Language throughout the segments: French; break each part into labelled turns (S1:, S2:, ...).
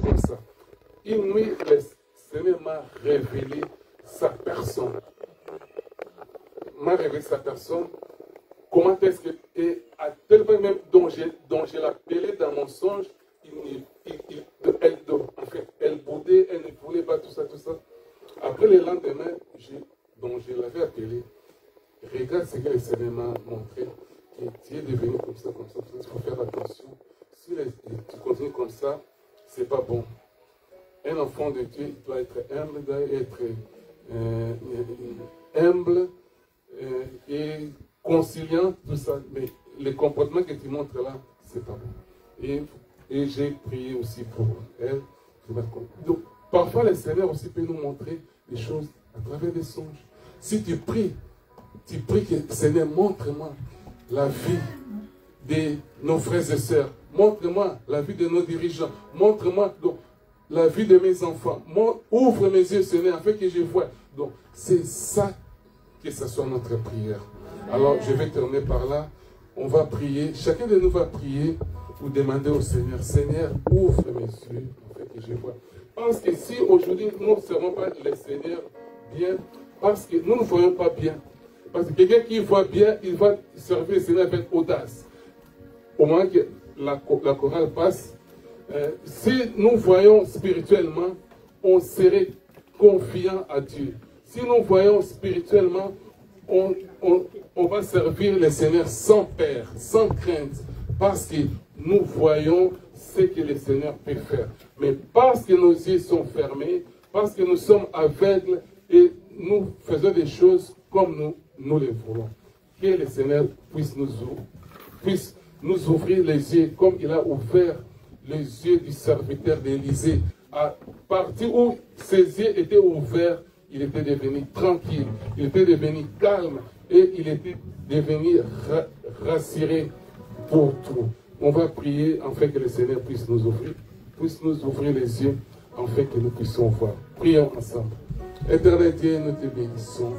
S1: C'est comme ça. Une nuit, le Seigneur m'a révélé sa personne. M'a révélé sa personne. Comment est-ce que, et à tel point même dont je l'appelais dans mon songe, elle boudait, elle ne voulait pas tout ça, tout ça. Après le lendemain, je l'avais appelé. Regarde ce que le Seigneur m'a montré, que tu es devenu comme ça, comme ça. Il faut faire attention. Si tu continues comme ça, c'est pas bon. Un enfant de Dieu, il doit être humble, il doit être humble et conciliant, tout ça. Mais le comportement que tu montres là, c'est pas bon. Et j'ai prié aussi pour elle. Donc, parfois, le Seigneur aussi peut nous montrer des choses à travers des songes. Si tu pries que Seigneur, montre-moi la vie de nos frères et sœurs. Montre-moi la vie de nos dirigeants. Montre-moi la vie de mes enfants. Ouvre mes yeux, Seigneur, afin que je vois. Donc, c'est ça que ce soit notre prière. Alors, je vais terminer par là. On va prier. Chacun de nous va prier ou demander au Seigneur, Seigneur, ouvre mes yeux, afin que je vois. Parce que si aujourd'hui, nous ne serons pas le Seigneur bien, parce que nous ne voyons pas bien. Parce que quelqu'un qui voit bien, il va servir le Seigneur avec audace. Au moment que la chorale passe, si nous voyons spirituellement, on serait confiant à Dieu. Si nous voyons spirituellement, on va servir le Seigneur sans peur, sans crainte, parce que nous voyons ce que le Seigneur peut faire. Mais parce que nos yeux sont fermés, parce que nous sommes aveugles et nous faisons des choses comme nous les voulons. Que le Seigneur puisse nous ouvrir les yeux comme il a ouvert les yeux du serviteur d'Élysée. À partir où ses yeux étaient ouverts, il était devenu tranquille, il était devenu calme et il était devenu rassuré pour tout. On va prier afin que le Seigneur puisse nous ouvrir les yeux afin que nous puissions voir. Prions ensemble. Éternel Dieu, nous te bénissons.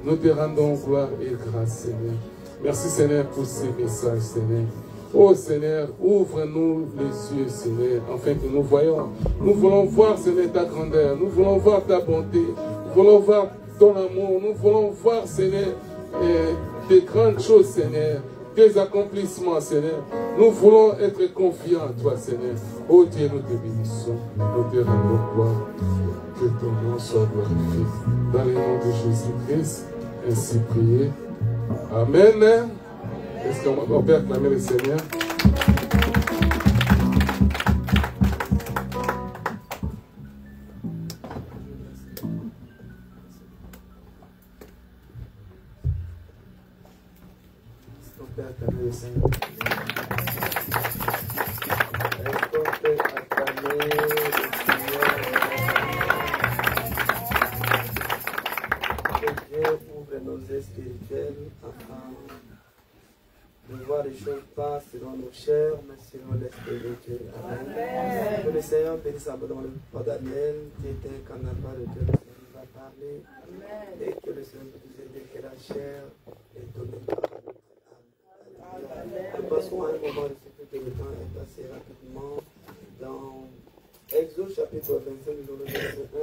S1: Nous te rendons gloire et grâce, Seigneur. Merci, Seigneur, pour ces messages, Seigneur. Oh, Seigneur, ouvre-nous les yeux, Seigneur, afin que nous voyons. Nous voulons voir, Seigneur, ta grandeur. Nous voulons voir ta bonté. Nous voulons voir ton amour. Nous voulons voir, Seigneur, tes grandes choses, Seigneur. Tes accomplissements, Seigneur. Nous voulons être confiants en toi, Seigneur. Oh Dieu, nous te bénissons. Nous te rendons gloire. Que ton nom soit glorifié. Dans le nom de Jésus-Christ, ainsi prié. Amen. Est-ce qu'on peut acclamer le Seigneur?
S2: On peut acclamer le Seigneur. Est-ce qu'on peut acclamer le Seigneur? Que Dieu ouvre nos yeux spirituels afin de voir les choses pas selon nos chairs, mais selon l'Esprit de Dieu. Amen. Que le Seigneur bénisse abondamment le papa Daniel, qui était un canal de Dieu, le Seigneur va parler. Amen. Et que le Seigneur nous aide que la chair est donnée par notre âme. Nous passons à un moment de ce que le temps est passé rapidement dans Exode chapitre 25, nous allons le verset 1.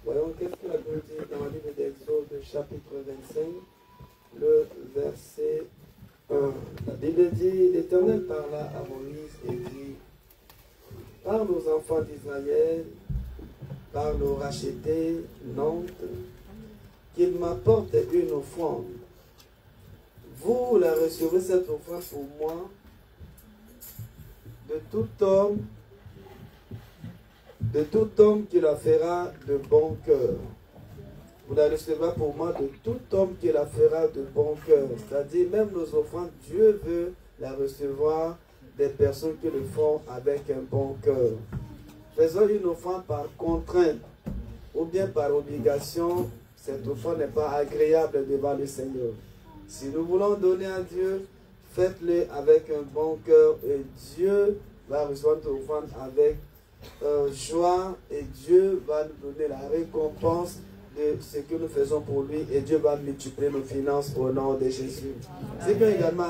S2: Voyons qu'est-ce que la Bible dit dans le livre d'Exode chapitre 25, le verset 1. La Bible dit, l'Éternel parla à Moïse et dit, parle aux enfants d'Israël, parle aux rachetés, Nantes, qu'ils m'apportent une offrande. Vous la recevrez cette offrande pour moi, de tout homme qui la fera de bon cœur. Vous la recevrez pour moi de tout homme qui la fera de bon cœur. C'est-à-dire, même nos offrandes, Dieu veut la recevoir des personnes qui le font avec un bon cœur. Faisons une offrande par contrainte ou bien par obligation. Cette offrande n'est pas agréable devant le Seigneur. Si nous voulons donner à Dieu, faites-le avec un bon cœur et Dieu va recevoir notre offrande avec joie et Dieu va nous donner la récompense de ce que nous faisons pour lui et Dieu va multiplier nos finances au nom de Jésus. Ceux qui ont également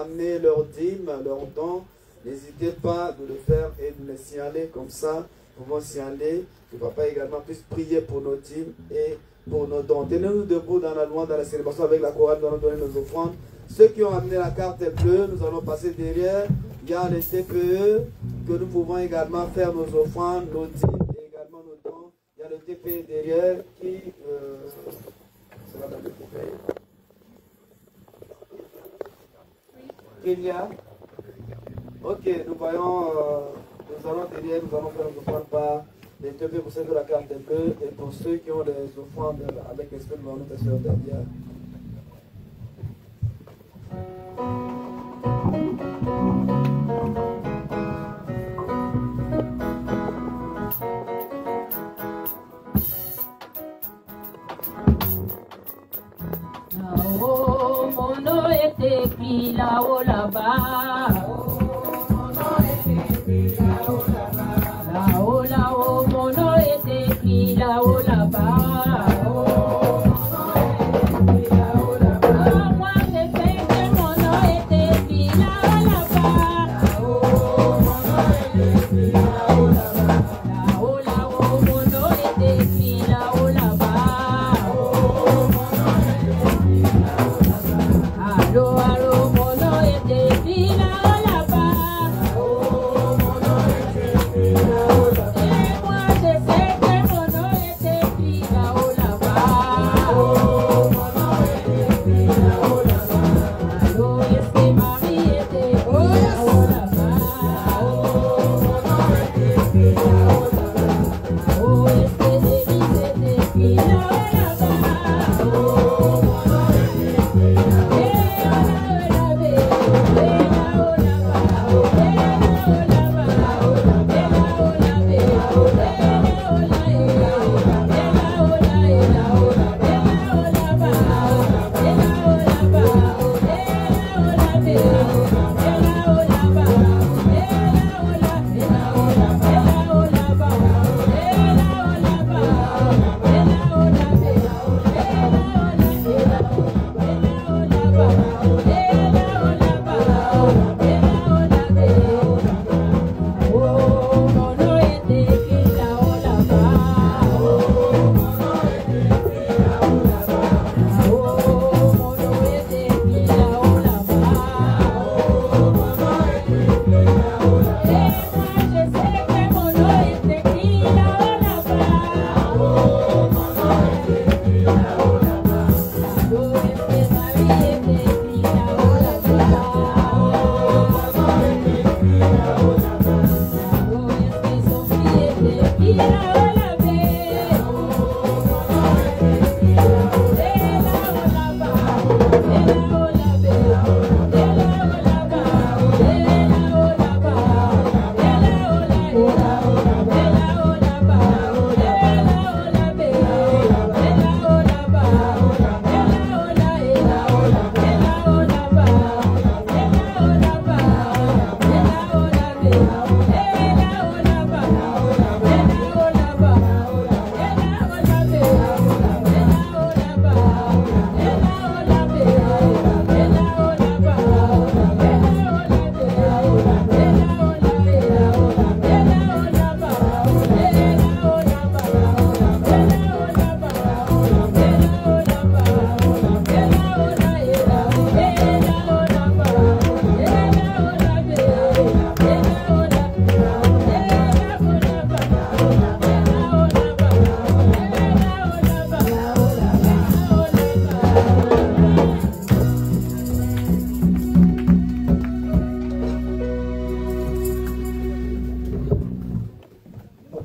S2: amené leurs dîmes, leurs dons, n'hésitez pas de le faire et de me signaler comme ça. pouvons s'y aller. Que papa également puisse prier pour nos dîmes et pour nos dons. Tenez-nous debout dans la louange, dans la célébration avec la chorale, nous allons donner nos offrandes. Ceux qui ont amené la carte bleue, nous allons passer derrière. Il y a les TPE que nous pouvons également faire nos offrandes, nos dîmes et également nos dons. Il y a le TPE derrière qui sera dans le TPE. Il y a. Ok, nous voyons, nous allons derrière, nous allons faire nos offrandes par les TPE pour ceux de la carte bleue et pour ceux qui ont des offrandes avec l'esprit, nous allons faire derrière.
S3: Là-haut, mon nom est écrit là-haut, là-bas. Là-haut, là-haut, mon nom est écrit là-haut, là-bas.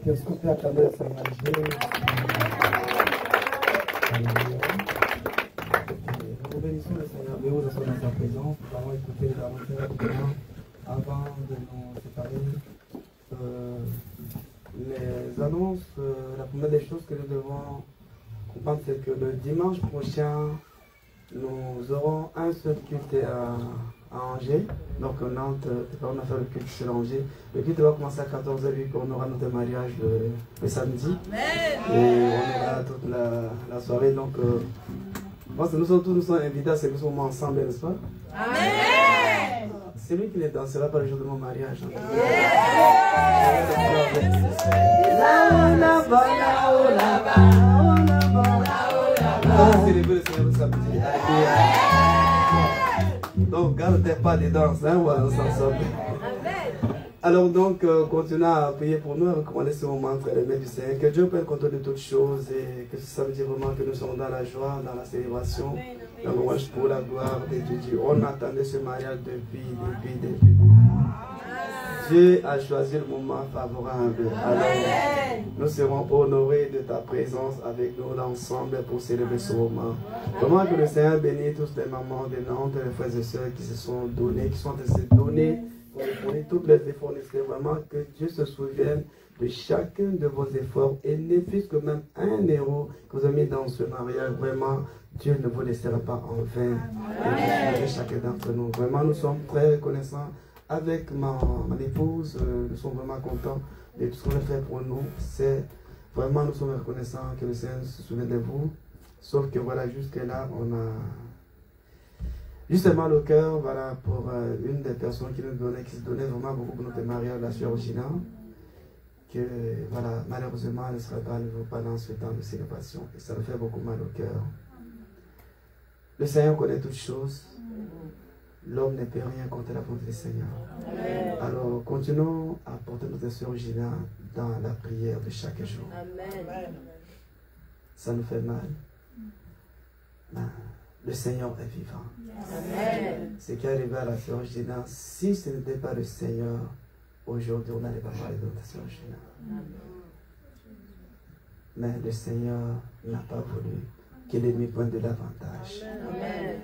S2: Est-ce qu'on peut acclamer le Seigneur Dieu? Nous bénissons le Seigneur Dieu, nous sommes dans sa présence. Nous allons écouter les annonces avant de nous séparer. Les annonces, la première des choses que nous devons comprendre, c'est que le dimanche prochain, nous aurons un seul culte à Angers. Donc Nantes, on a fait le culte sur Angers. Le culte va commencer à 14h vu qu'on aura notre mariage le samedi. Amen. Et on aura toute la soirée. Donc nous sommes invités à ce moment ensemble, n'est-ce pas? Amen. C'est lui qui ne dansera pas le jour de mon mariage. Amen. Seigneur le samedi. Donc, garde tes pas des danses, hein, voilà, nous ensemble. Alors donc, continuons à prier pour nous, à recommander ce moment entre les mains du Seigneur. Que Dieu prenne contrôle de toutes choses et que ça veut dire vraiment que nous sommes dans la joie, dans la célébration, dans le louange pour la gloire de Dieu. On attendait ce mariage depuis. Dieu a choisi le moment favorable. Alors, nous serons honorés de ta présence avec nous l'ensemble pour célébrer ce moment. Vraiment que le Seigneur bénisse tous les mamans de Nantes, les frères et sœurs qui se sont donnés, qui sont en train de se donner pour tous les efforts nécessaires. Vraiment que Dieu se souvienne de chacun de vos efforts et ne fût que même un euro que vous avez mis dans ce mariage. Vraiment, Dieu ne vous laissera pas en vain. Et chacun d'entre nous. Vraiment, nous sommes très reconnaissants. Avec ma épouse, nous sommes vraiment contents de tout ce qu'on a fait pour nous. C'est vraiment, nous sommes reconnaissants que le Seigneur se souvienne de vous. Sauf que voilà, jusque-là, on a justement le cœur, voilà, pour une des personnes qui se donnait vraiment beaucoup pour notre mariage, la sœur Gina, que voilà, malheureusement, elle ne sera pas à nouveau pendant ce temps de célébration. Et ça nous fait beaucoup mal au cœur. Le Seigneur connaît toutes choses. L'homme ne peut rien contre la volonté du Seigneur. Amen. Alors, continuons à porter notre sœur Gina dans la prière de chaque jour. Amen. Ça nous fait mal. Mais le Seigneur est vivant. Amen. Ce qui est arrivé à la sœur Gina, si ce n'était pas le Seigneur, aujourd'hui, on n'allait pas parler de notre sœur Gina. Amen. Mais le Seigneur n'a pas voulu que l'ennemi prenne de l'avantage. Amen.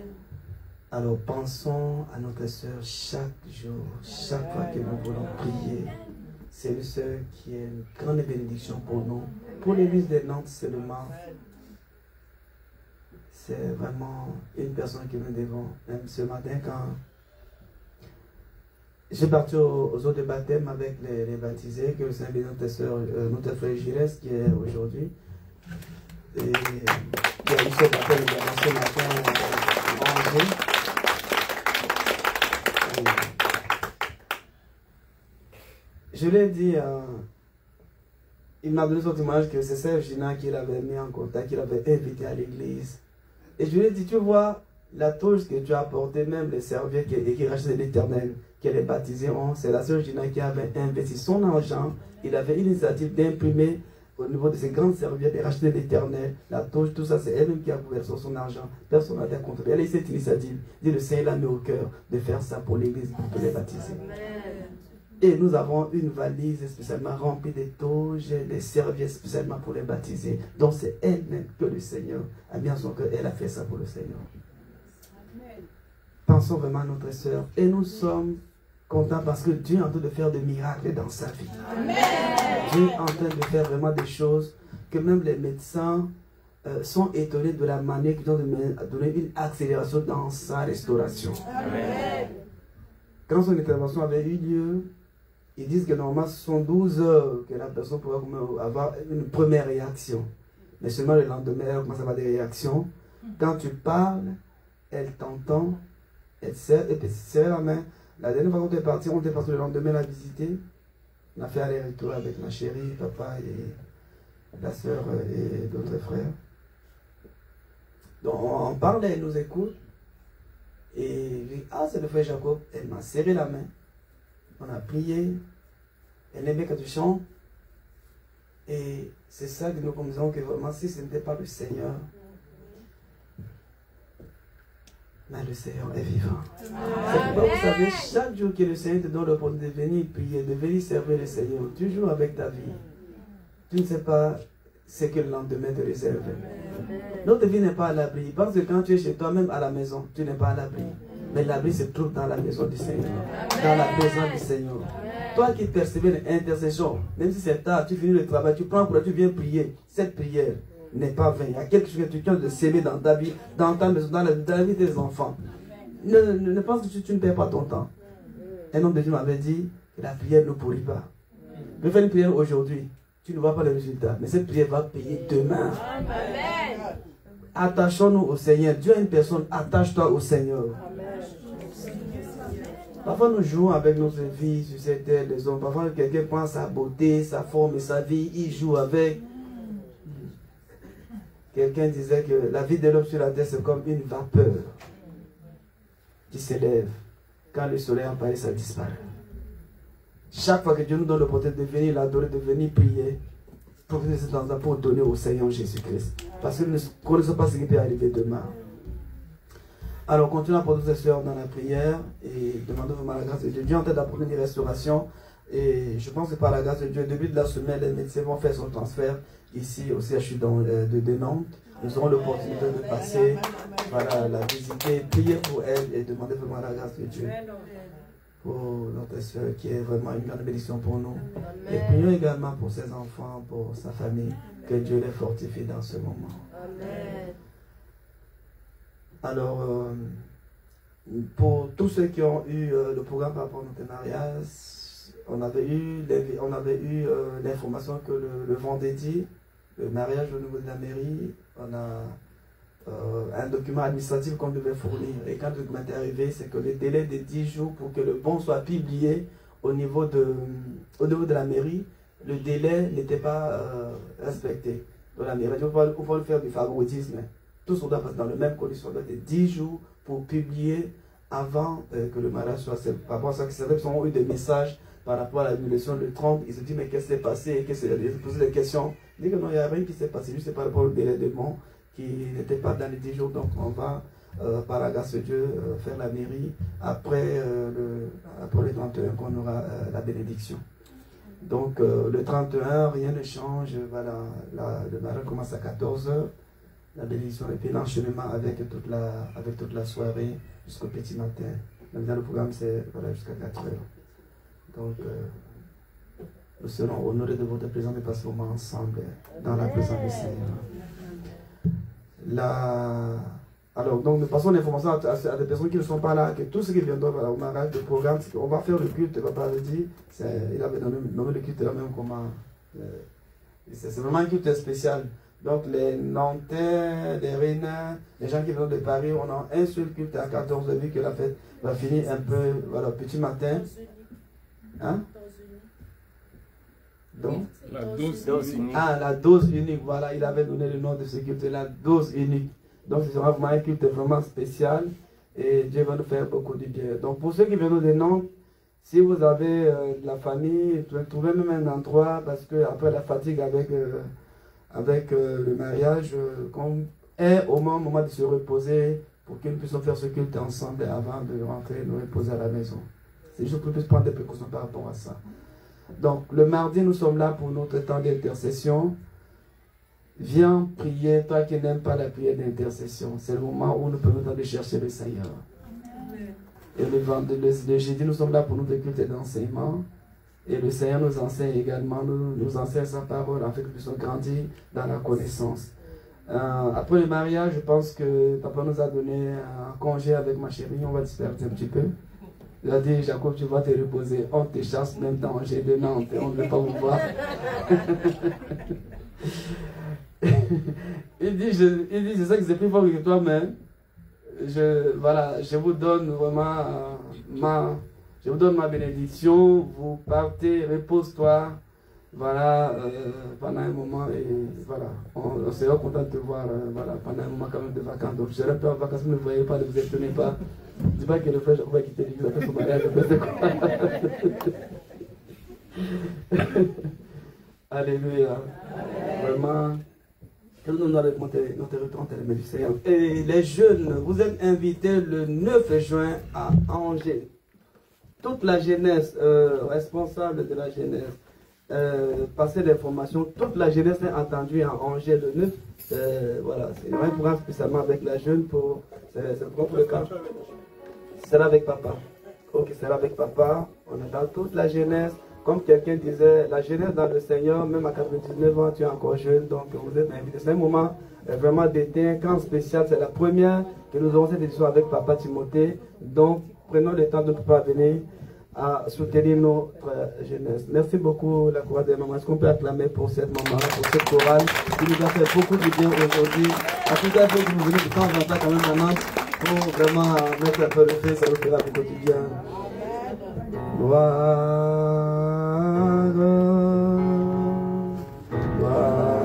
S2: Alors pensons à notre sœur chaque jour, chaque fois que nous voulons prier. C'est une sœur qui est une grande bénédiction pour nous. Pour l'église de Nantes seulement, c'est vraiment une personne que nous devons. Même ce matin, quand j'ai parti aux eaux de baptême avec les baptisés, que le Seigneur bénisse notre sœur, notre frère Gires qui est aujourd'hui. Et il y a eu ce baptême ce matin en Angers. Je lui ai dit, il m'a donné son témoignage que c'est Sœur Gina qui l'avait mis en contact, qui l'avait invité à l'église. Et je lui ai dit, tu vois, la touche que tu as apportée, même les serviettes qui rachetaient l'Éternel, qu'elle est baptisée, c'est la Sœur Gina qui avait investi son argent. Il avait une initiative d'imprimer au niveau de ces grandes serviettes et racheter l'Éternel, la touche, tout ça, c'est elle-même qui a couvert son argent. Personne n'a été contre elle. Elle a eu cette initiative. Dit le Seigneur l'a mis au cœur de faire ça pour l'église, pour les baptiser. Amen. Et nous avons une valise spécialement remplie de touches, des serviettes spécialement pour les baptiser. Donc c'est elle-même que le Seigneur a mis en son cœur. Elle a fait ça pour le Seigneur. Amen. Pensons vraiment à notre sœur. Et nous sommes contents parce que Dieu est en train de faire des miracles dans sa vie. Amen. Dieu est en train de faire vraiment des choses que même les médecins sont étonnés de la manière qu'ils ont donné une accélération dans sa restauration. Amen. Quand son intervention avait eu lieu, ils disent que normalement ce sont 12 heures que la personne pourrait avoir une première réaction. Mais seulement le lendemain, elle commence à avoir des réactions. Quand tu parles, elle t'entend, elle te serre la main. La dernière fois qu'on est parti le lendemain la visiter. On a fait aller-retour avec ma chérie, papa et la soeur et d'autres frères. Donc on parle, elle nous écoute. Et je dis, ah, c'est le frère Jacob. Elle m'a serré la main. On a prié. Elle aimait que tu chantes. Et c'est ça que nous disons que vraiment, si ce n'était pas le Seigneur, mais le Seigneur est vivant. C'est pourquoi vous savez, chaque jour que le Seigneur te donne l'opportunité de venir prier, de venir servir le Seigneur, tu joues avec ta vie. Tu ne sais pas ce que le lendemain te réserve. Notre vie n'est pas à l'abri. Parce que quand tu es chez toi, même à la maison, tu n'es pas à l'abri. Mais l'abri se trouve dans la maison du Seigneur. Dans la présence du Seigneur. Toi qui persévères l'intercession, même si c'est tard, tu finis le travail, tu prends pour tu viens prier. Cette prière n'est pas vaine. Il y a quelque chose que tu as de s'aimer dans ta vie, dans ta maison, dans la vie de tes enfants. Ne pense que tu ne perds pas ton temps. Un homme de Dieu m'avait dit que la prière ne pourrit pas. Je vais faire une prière aujourd'hui. Tu ne vois pas le résultat, mais cette prière va payer demain. Amen. Attachons-nous au Seigneur. Dieu est une personne, attache-toi au Seigneur. Amen. Parfois nous jouons avec notre vie sur cette terre des hommes. Parfois quelqu'un prend sa beauté, sa forme et sa vie, il joue avec. quelqu'un disait que la vie de l'homme sur la terre, c'est comme une vapeur qui s'élève. Quand le soleil apparaît, ça disparaît. Chaque fois que Dieu nous donne l'opportunité de venir l'adorer, de venir prier, profitez de cet instant pour donner au Seigneur Jésus-Christ. Parce que nous ne connaissons pas ce qui peut arriver demain. Alors, continuons pour toutes les sœurs dans la prière et demandons vraiment la grâce de Dieu. Dieu est en train d'apporter une restauration. Et je pense que par la grâce de Dieu, au début de la semaine, les médecins vont faire son transfert ici au CHU de Nantes. Nous aurons l'opportunité de passer, voilà, la visiter, prier pour elle et demander vraiment la grâce de Dieu pour notre soeur qui est vraiment une grande bénédiction pour nous. Et prions également pour ses enfants, pour sa famille, que Dieu les fortifie dans ce moment. Amen. Alors, pour tous ceux qui ont eu le programme par rapport à notre mariage, on avait eu l'information que le vendredi, le mariage au niveau de la mairie, on a un document administratif qu'on devait fournir. Et quand le document est arrivé, c'est que le délai de 10 jours pour que le bon soit publié au niveau de la mairie, le délai n'était pas respecté. Dans la mairie, on va faire du favoritisme. Tout ça doit passer dans les mêmes conditions. On doit être 10 jours pour publier avant que le mariage soit fait. Par rapport à ça, certains ont eu des messages par rapport à l'annulation de 30. Ils se disent, mais qu'est-ce qui s'est passé? Ils se posent des questions. Ils disent que non, il n'y a rien qui s'est passé, juste par rapport au délai de mort qui n'était pas dans les 10 jours. Donc, on va, par la grâce de Dieu, faire la mairie après le 31 qu'on aura la bénédiction. Donc, le 31, rien ne change. Voilà, le mariage commence à 14 h. La bénédiction et puis l'enchaînement avec toute la soirée jusqu'au petit matin. Maintenant, le programme, c'est voilà, jusqu'à 4 h. Donc, nous serons honorés de votre présence et passer ce moment ensemble dans la présence du Seigneur. Alors, donc, nous passons l'information à des personnes qui ne sont pas là, que tous ceux qui viendront voilà, au mariage, le programme, on va faire le culte, papa avait dit, il avait nommé le culte là même comment. C'est vraiment un culte spécial. Donc, les Nantais, les Rénins, les gens qui viennent de Paris, on a un seul culte à 14 h, vu que la fête va finir un peu, voilà, petit matin. Hein? Donc,
S1: la dose unique.
S2: Ah, la dose unique, voilà, il avait donné le nom de ce culte, la dose unique. Donc, ce sera vraiment un culte vraiment spécial et Dieu va nous faire beaucoup de bien. Donc, pour ceux qui viennent de Nantes, si vous avez de la famille, trouvez même un endroit parce que après la fatigue avec le mariage, qu'on est au moment de se reposer pour que nous puissions faire ce culte ensemble avant de rentrer nous reposer à la maison. C'est juste pour que nous puissions prendre des précautions par rapport à ça. Donc, le mardi, nous sommes là pour notre temps d'intercession. Viens prier, toi qui n'aimes pas la prière d'intercession. C'est le moment où nous pouvons aller chercher le Seigneur. Et le jeudi, nous sommes là pour notre culte d'enseignement. Et le Seigneur nous enseigne également, nous enseigne sa parole afin que nous puissions grandir dans la connaissance. Après le mariage, je pense que papa nous a donné un congé avec ma chérie, on va disparaître un petit peu. Il a dit, Jacob, tu vas te reposer, on te chasse même dans Angers de Nantes, on ne veut pas vous voir. il dit, je sais que c'est plus fort que toi, mais je vous donne vraiment je vous donne ma bénédiction, vous partez, repose-toi, voilà, pendant un moment, et voilà, on sera content de te voir, voilà, pendant un moment quand même de vacances. Donc, je serai un peu en vacances, vous ne voyez pas, ne vous étonnez pas. Dis pas que le frère, on va quitter l'église après son mariage, Alléluia. Vraiment, que nous nous allons monter notre retour du Seigneur. Et les jeunes, vous êtes invités le 9 juin à Angers. Toute la jeunesse, responsable de la jeunesse, passer des formations, toute la jeunesse est entendue à Angers le 9. Voilà, c'est un programme spécialement avec la jeune c'est pour le cas. C'est avec papa. Ok, c'est avec papa. On est dans toute la jeunesse. Comme quelqu'un disait, la jeunesse dans le Seigneur, même à 99 ans, tu es encore jeune, donc vous êtes invités. C'est un moment vraiment d'été, un camp spécial. C'est la première que nous aurons cette édition avec papa Timothée. Donc, prenons le temps de pouvoir venir à soutenir notre jeunesse. Merci beaucoup, la chorale des mamans. Est-ce qu'on peut acclamer pour cette maman, pour cette chorale qui nous a fait beaucoup de bien aujourd'hui. À tout à fait, vous venez de temps en temps quand même maintenant pour vraiment mettre un peu le feu, ça nous fera beaucoup de bien. Gloire, gloire.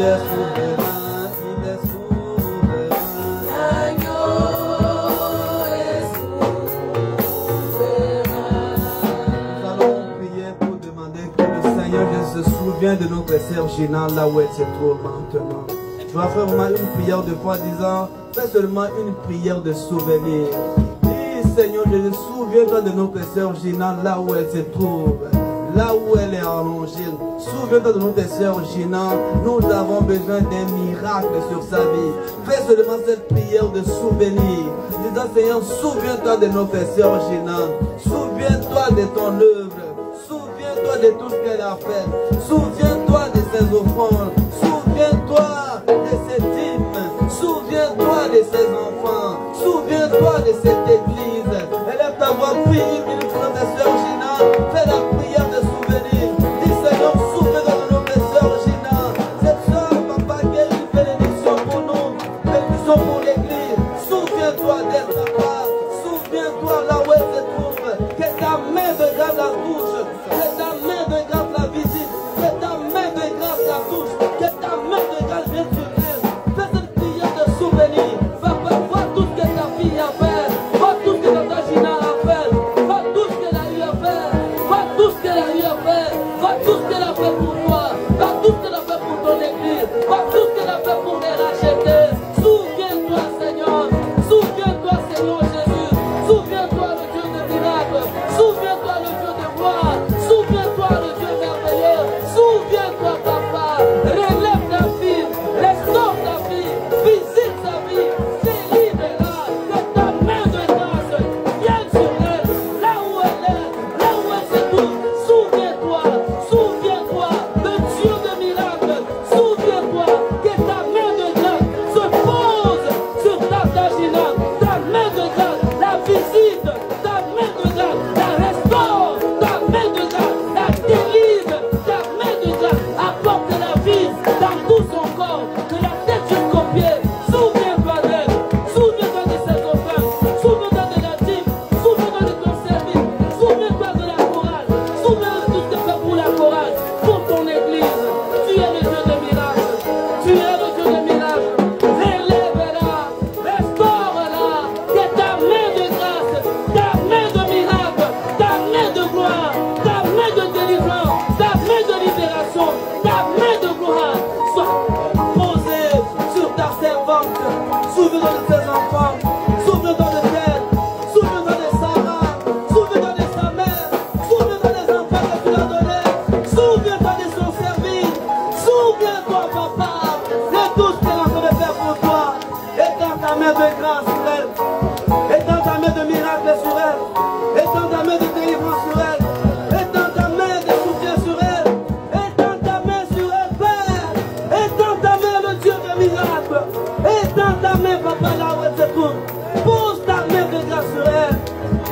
S2: est souverain, il est souverain. L'agneau est souverain. Nous allons prier pour demander que le Seigneur Jésus se souvienne de notre sœur Gina là où elle se trouve maintenant. Tu vas faire vraiment une prière de foi disant, fais seulement une prière de souvenir. Dis Seigneur Jésus, souviens-toi de notre sœur Gina là où elle se trouve. Là où elle est allongée. Souviens-toi de notre sœur Gina. Nous avons besoin d'un miracle sur sa vie. Fais seulement cette prière de souvenir. Disant Seigneur, souviens-toi de notre sœur Gina. Souviens-toi de ton œuvre. Souviens-toi de tout ce qu'elle a fait. Souviens-toi de ses offrandes. Souviens-toi de ses dîmes. Souviens-toi de ses enfants. Souviens-toi de cette église. Élève ta voix, prie une pour notre sœur Gina. Fais la prière de souvenir. Dis Seigneur, souviens-toi de notre sœur Gina. Cette sœur, papa, qui est une bénédiction pour nous, bénédiction pour l'église. Souviens-toi d'elle, papa. Souviens-toi là où elle se trouve. Que ta main de grâce la touche. Que ta main de grâce la visite. Que ta main de grâce la touche. Que ta main de grâce vienne sur elle. Fais cette prière de souvenir. Papa, vois tout ce que ta fille a fait. Vois tout ce que ta Gina a fait. Vois tout ce qu'elle a eu à faire. Vois tout ce qu'elle a eu à faire. Vois tout ce qu'elle a fait pour toi. Vois tout ce qu'elle a fait pour ton église. Vois tout ce qu'elle a fait pour les racheter. Souviens-toi, Seigneur. Souviens-toi, Seigneur Jésus. Souviens-toi, le Dieu de miracles. Souviens-toi, le Dieu de gloire. Souviens-toi, le Dieu merveilleux. Souviens-toi, papa. Relève ta fille. Restaure ta fille. Visite sa vie. Délivre-la. Que ta main de grâce vienne sur elle. Là où elle est. Là où elle se trouve. Souviens-toi. Souviens-toi. Le Dieu de miracles. Souviens-toi que ta main de grâce se pose sur ta Gina. Ta main de grâce la visite. Ta main de grâce la restaure. Ta main de grâce la délivre. Ta main de grâce apporte la vie dans tout son corps. De la tête jusqu'aux pieds. Souviens-toi d'elle. Souviens-toi de ses offrandes. Souviens-toi de la dîme. Souviens-toi de ton service. Souviens-toi de la chorale. Souviens-toi de tout ce que tu fais pour la chorale. Pour ton église. Tu es le Dieu de miracles. Tu es le Dieu de miracles. Relève-la. Restaure-la. Que ta main de grâce, ta main de miracle, ta main de gloire, ta main de délivrance, ta main de libération, ta main de gloire soit posée sur ta servante. Souviens-toi de tes enfants. Souviens-toi de elle. Souviens-toi de Sarah. Souviens-toi de sa mère. Souviens-toi des enfants que tu lui as donnés. Souviens-toi de son service. Souviens-toi, papa, de tout ce qu'elle a fait de faire pour toi. Étends ta main de grâce sur elle. Étends ta main de miracle sur elle. Étends ta main de délivrance sur elle. Étends ta main de soutien sur elle. Étends ta main sur elle, Père. Étends ta main, le Dieu de miracle. Étends ta main, papa, là où elle se trouve. Pose ta main de grâce sur elle.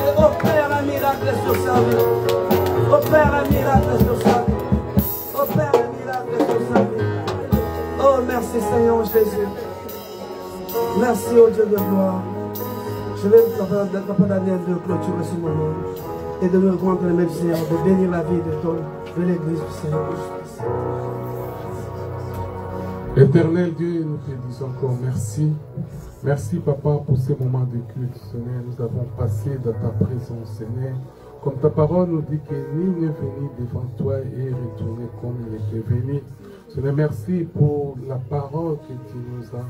S2: Et opère un miracle sur sa vie. Opère un miracle sur sa vie. Opère un miracle sur sa vie. Oh, merci Seigneur Jésus. Merci au Dieu de gloire. Je vais, papa Daniel, de clôturer ce moment et de nous rendre les mêmes Seigneur, de bénir la vie de l'église du Seigneur.
S1: Éternel Dieu, nous te disons encore merci. Merci, Papa, pour ces moments de culte, Seigneur. Nous avons passé dans ta présence, Seigneur. Comme ta parole nous dit que nul n'est venu devant toi et retourné comme il était venu. Seigneur, merci pour la parole que tu nous as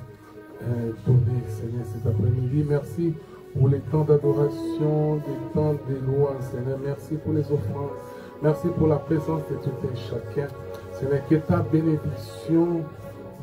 S1: donnée, Seigneur, cet après-midi. Merci pour les temps d'adoration, les temps de loi, Seigneur. Merci pour les offrandes. Merci pour la présence de tout un chacun. Seigneur, que ta bénédiction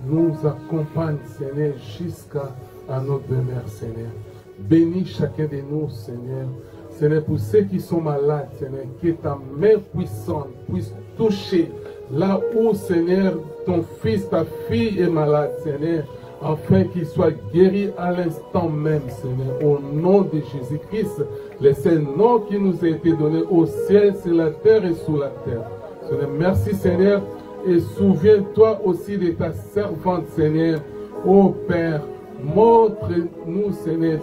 S1: nous accompagne, Seigneur, jusqu'à notre demeure, Seigneur. Bénis chacun de nous, Seigneur. Seigneur, pour ceux qui sont malades, Seigneur, que ta main puissante puisse toucher là où, Seigneur, ton fils, ta fille est malade, Seigneur, afin qu'il soit guéri à l'instant même, Seigneur, au nom de Jésus-Christ, le seul nom qui nous a été donné au ciel, sur la terre et sous la terre. Seigneur, merci, Seigneur, et souviens-toi aussi de ta servante, Seigneur. Ô Père, montre-nous, Seigneur,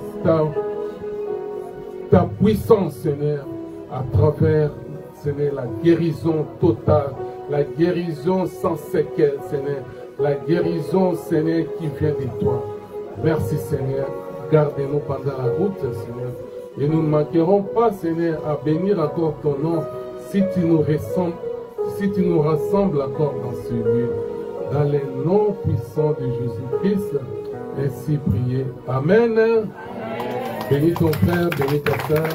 S1: ta puissance, Seigneur, à travers, Seigneur, la guérison totale, la guérison sans séquelles, Seigneur. la guérison, Seigneur, qui vient de toi. Merci, Seigneur. Garde-nous pendant la route, Seigneur. Et nous ne manquerons pas, Seigneur, à bénir encore ton nom si tu nous rassembles encore dans ce lieu. Dans les noms puissants de Jésus-Christ, ainsi prié. Amen. Amen. Bénis ton frère, bénis ta soeur.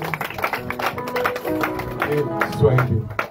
S1: Et sois béni.